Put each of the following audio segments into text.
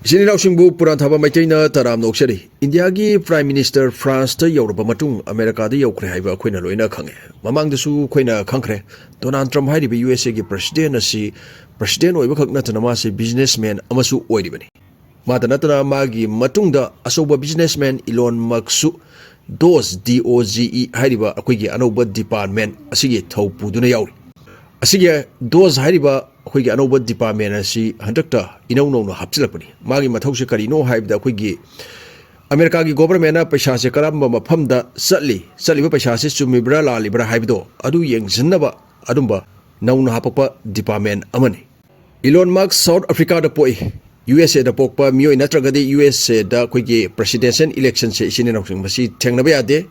Sininausingbu Puranthaba Maitena Taram Noksari Indiagi Prime Minister France ta Yoruba Matung America da Yokre haiba Queen Loina Kange Mamang the Su Quena Kankre Donald Trump Haibi USA gi President asi President Oiba Natana businessman Amasu Oidibani Matanatana Magi Matungda Asoba businessman Elon Musk DOGE Haiba Akwigi Anoba Department Asigi Taupu Duna Yauri Asigi DOGE Haiba Akwigi Anoba Department asi Hunter no hapsilapani magi mathausi kari no haibda akhoi America gi government na paisa se karamba mafamda satli ba paisa se chumibra la libra haibdo adu yengjinnaba adumba nauna hapapa department amani Elon Musk South Africa da poi USA da pokpa mioi natragadi USA da akhoi presidential election se isini nausing masi thengnabe ade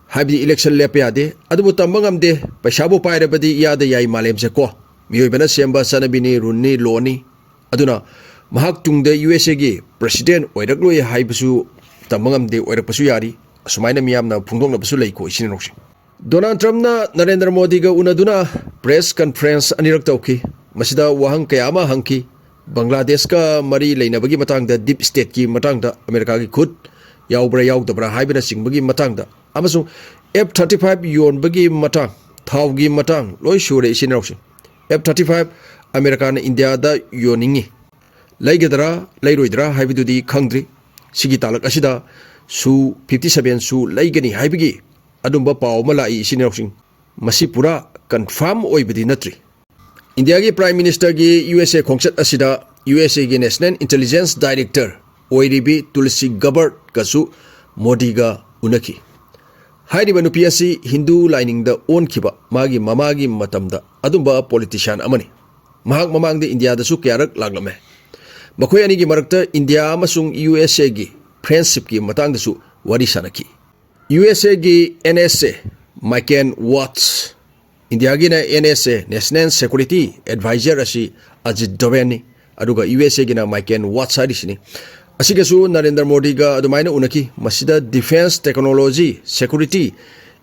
haibdi election lepe ade adubu tambangamde paisa bo pairabadi yada yai malem se ko mioi bana semba sanabini runni loni aduna mahak tungda USA gi president oirakloy haibusu tamangamde oirapasu yari asumaina miyamna phungdongna basu leiko isini noksi Donald Trump na Narendra Modi ga unaduna press conference anirak tawki masida wahang kayama hangki Bangladesh ka mari leinabagi matangda deep state ki matangda America gi khud yaubra yaudabra haibina singbagi matangda amasung F-35 yon bagi matang thawgi matang loi shure isini noksi F-35 America na India da yoningi laigedra lairoidra haibidudi khangdri sigi talak asida su 57 su laigani haibigi adumba paw malai sinauksing masi pura confirm oibidi natri India gi Prime Minister gi USA khongsat asida USA gi National Intelligence Director oiribi Tulsi Gabbard kasu Modi ga unaki hairiba nupi asi Hindu lining da onkiba magi mamagi matamda adumba politician amani mahak mamang de India da su kyarak laglame makhoi ani gi marakta India amasung USA gi friendship gi matang da su wari sanaki USA gi NSA Michael Watts India gi na NSA National Security Advisor asi Ajit Dovan aduga USA gi na Michael Watts ari sini asiga su Narendra Modi ga adumaina unaki masida defense technology security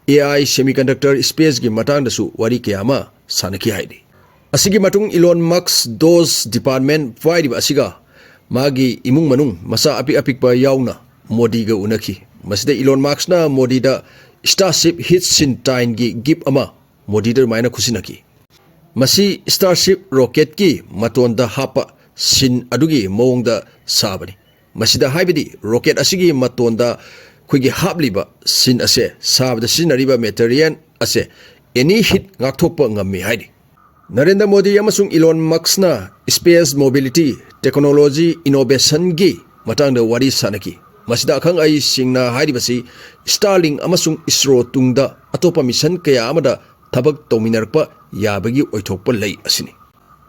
AI semiconductor space gi matang da su wari kiyama sanaki haidi Asigi matung Elon Musk DOGE department faidi asiga magi imung manung masa apik pa yauna Modi ga unaki masida Elon Musk na Modi da Starship Hitchin gi gip ama Modi da maina khusinaki masi Starship rocket ki matonda hapa sin adugi mawngda sabani masida haibidi rocket asigi matonda khuigi hapliba sin ase sabda sinariba material ase any hit ngakthokpa ngammi haidi Narendra Modi amasung Elon Musk na space mobility technology innovation gi matangda wari sanaki masida akhang ai singna haidibasi Starlink amasung ISRO tungda atopa mission kaya amada thabak tominarpa yabagi oithokpa lei asini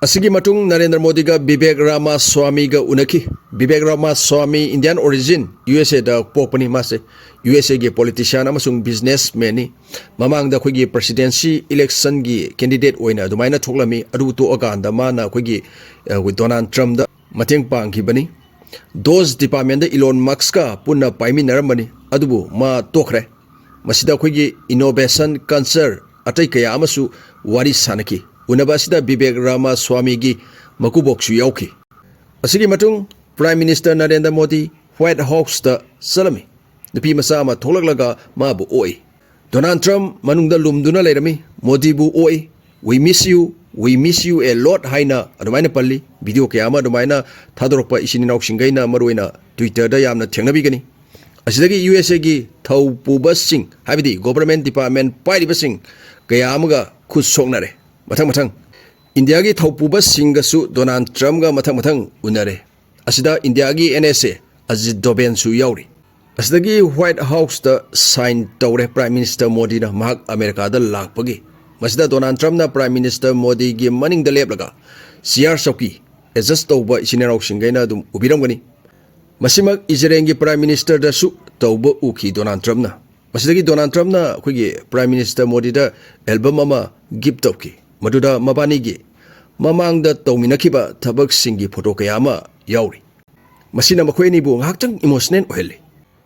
asigi matung Narendra Modi ga Vivek Ramaswamy ga unaki Vivek Ramaswamy Indian origin USA da popani mase USA gi politician amasung businessman ni mamang da khogi presidency election gi candidate oina dumaina thoklami adu to aganda mana khogi with Donald Trump da mateng pang ki bani DOGE department da Elon Musk ka punna paiminar mani adubu ma tokre masida khogi innovation cancer atai kaya amasu wari sanaki unabasida Vivek Ramaswamy gi makuboksu yauki asigi matung Prime Minister Narendra Modi White House da salami nupi masa ma tholaklaga ma bu oi Donald Trump manungda lumduna leirami Modi bu oi we miss you a lot haina adumaina palli video kaya ama adumaina thadorokpa isini nauksinggaina maruina Twitter da yamna thengnabi gani asidagi USA gi thau pubasing habidi government department pairibasing kaya amaga khusoknare matang India gi thau pubasing ga su Donald Trump ga matang unare asida India gi NSA Ajit Dovan su yauri asidagi White House da sign tawre Prime Minister Modi na mahak America da lakpagi masida Donald Trump na Prime Minister Modi gi maning da leplaga CR Sauki adjust tawba isineraw singaina dum ubiramgani masimak Israel gi Prime Minister da su tawba uki Donald Trump na masidagi Donald Trump na khogi Prime Minister Modi da album ama gift tawki maduda mabani gi mamang da tawminakiba thabak singi photo kayama yauri masina makhoini bu ngakchang emotional ohele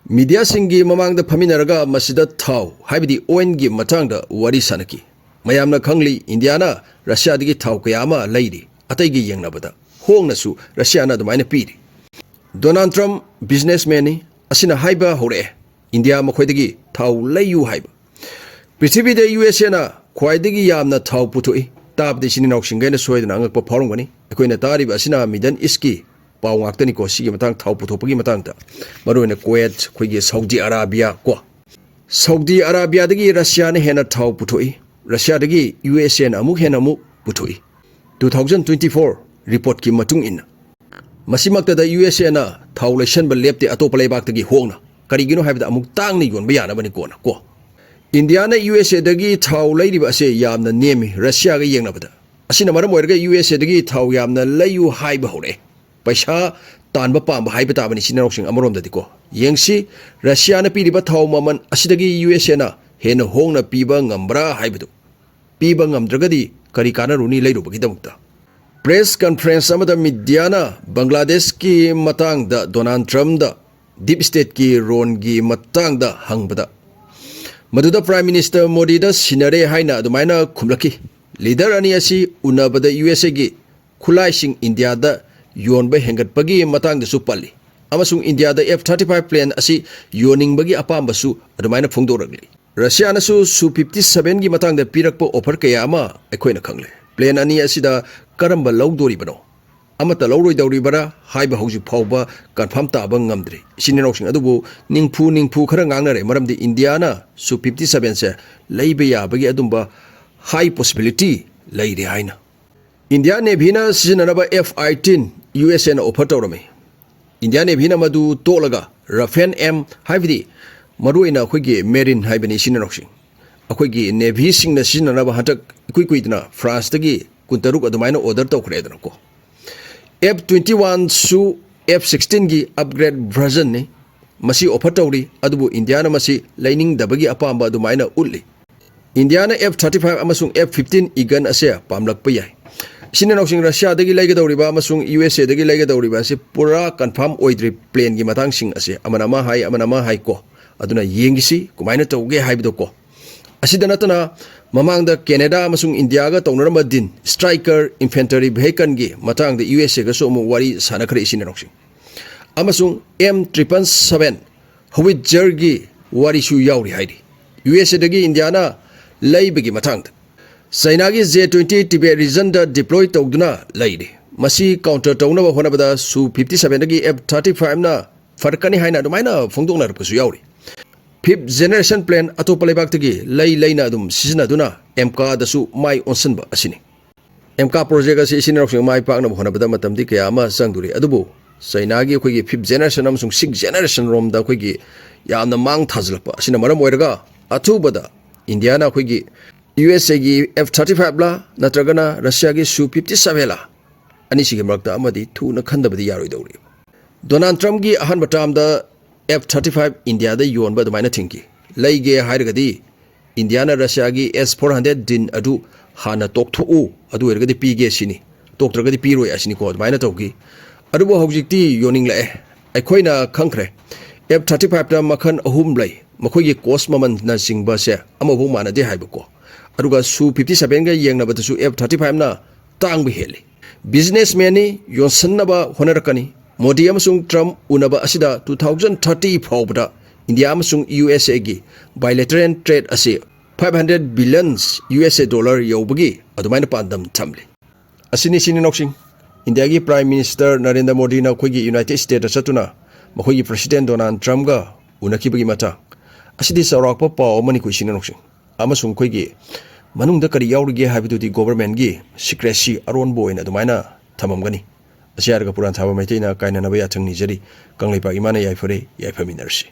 media singi mamang da phaminaraga masida thaw haibidi oil gi matang da wari sanaki mayamna khangli Indiana Russia digi thaw kayama leiri atai gi yengnabada hongna su Russia na dumaina piri Donald Trump businessman ni asina haiba hore India makhwaidagi thau layu haiba Prithvi de USA na khwaidagi yamna thau puthoi tab de sini nok singai na soidana angak pa phorongani akoina tari ba asina Middle East ki paw ngaktani ko sigi matang thau puthopagi matang ta maroina Kuwait khoigi Saudi Arabia ko Saudi Arabia dagi Russia ne hena thau puthoi Russia dagi USA na amuk hena amuk puthoi 2024 report ki matung in Masimakta da USA na thau lection ba lepte atopa leibak tagi hongna karigino haibda amuk tang ni yon bayana bani ko na ko India na USA dagi thau leidiba ase yamna nemi Russia ga yengna bada asina maram oirga USA dagi thau yamna layu haiba hore paisa tanba pamba haiba ta bani sinarok amarom dadi ko yengsi Russia na piriba thau maman asidagi USA na hena hongna piba ngambra haibudu piba ngamdragadi kari kana runi leiru bagidamukta Press conference amada Midiana Bangladesh ki matang da Donald Trump da Deep State ki ron gi matang da hangbada Maduda Prime Minister Modi da sinare haina adumaina khumlaki leader ani asi unabada USA gi khulai sing India da yonba hengat pagi matang da supali amasung India da F-35 plane asi yoning bagi apamba su adumaina phongdoragli Russia na Su-57 gi matang da pirakpo offer kaya ama akoina khangle plane ani asida karamba lawdori bano amata lawroi dawri bara haiba hauji phawba confirm ta ba ngamdri sinenok sing adubu ningphu khara ngangnare maramdi India na Su-57 se leibe ya bagi adumba high possibility leire haina India Navy na sijanaba F-18 USA na offer tawrame India Navy na madu tolaga Rafale M haibdi maruina khoigi marine haibani sinenok sing akoigi Navy sing na sijanaba hatak kuikuidna France tagi kuntaruk adumaina order tawkhredana ko F-21 su F-16 gi upgrade version ni masi offer tawri adubu India na masi lining dabagi apamba adumaina ulli India na F-35 amasung F-15 igan ase pamlak pa yai sinenok sing Russia dagi laiga dawri ba amasung USA dagi laiga dawri ba se pura confirm oidri plane gi matang sing ase amanama hai ko aduna yengisi kumaina tawge haibdo ko asida natana mamangda Canada amasung India ga tawnarama din striker infantry vehicle gi matang da USA ga somu wari sanakhre sinenok sing amasung M777 Howitzer gi wari su yauri haidi USA dagi India na laibagi matang China gi J-20 Tibet region da deploy tawduna laide masi counter tawna ba honabada Su-57 dagi F-35 na farkani haina dumaina phongdongna rupsu yauri Fifth generation plane atopa lebak tagi laina adum sisina duna MK da su mai onsen ba asini MK project asi sinarok sing mai pakna bhona bada matam di kaya ama sangduri adubu China gi khoi gi fifth generation amsung sixth generation rom da khoi gi yamna mang thajlapa asina maram oiraga athu bada India na khoi gi USA gi F-35 la natragana Russia gi Su-57 la ani sigi marakta amadi thu na khandabadi yaroi dawri Donald Trump gi ahan batam da F-35 India da yon ba dumaina thinki leige hairagadi India na Russia gi S-400 din adu hana tokthu adu ergadi pige sini toktragadi piroi asini ko dumaina tawgi adu bo hojikti yoning la aikoina khangkhre F-35 da makhan ahum lai makhoi gi cost maman na singba se amabu mana de haiba ko aduga Su-57 ga yengna ba su F-35 na tang bi heli businessman ni yonsanna ba honarakani Modi amasung Trump unaba asida 2030 phawbada India amasung USA gi bilateral trade ase 500 billion USA dollar yobagi adumaina pandam thamli asini sininoksing India gi Prime Minister Narendra Modi na khoigi United States asatuna makhoigi President Donald Trump ga unakibagi mata asidi sarakpa paw amani ko sininoksing amasung khoigi manungda kari yaurige habidudi government gi secrecy aron boy na adumaina thamamgani Asyaraga Puran Thaba Maitena Kaina Nabaya Tang Nijari Kanglipa Imana Yaifare Yaifaminarsi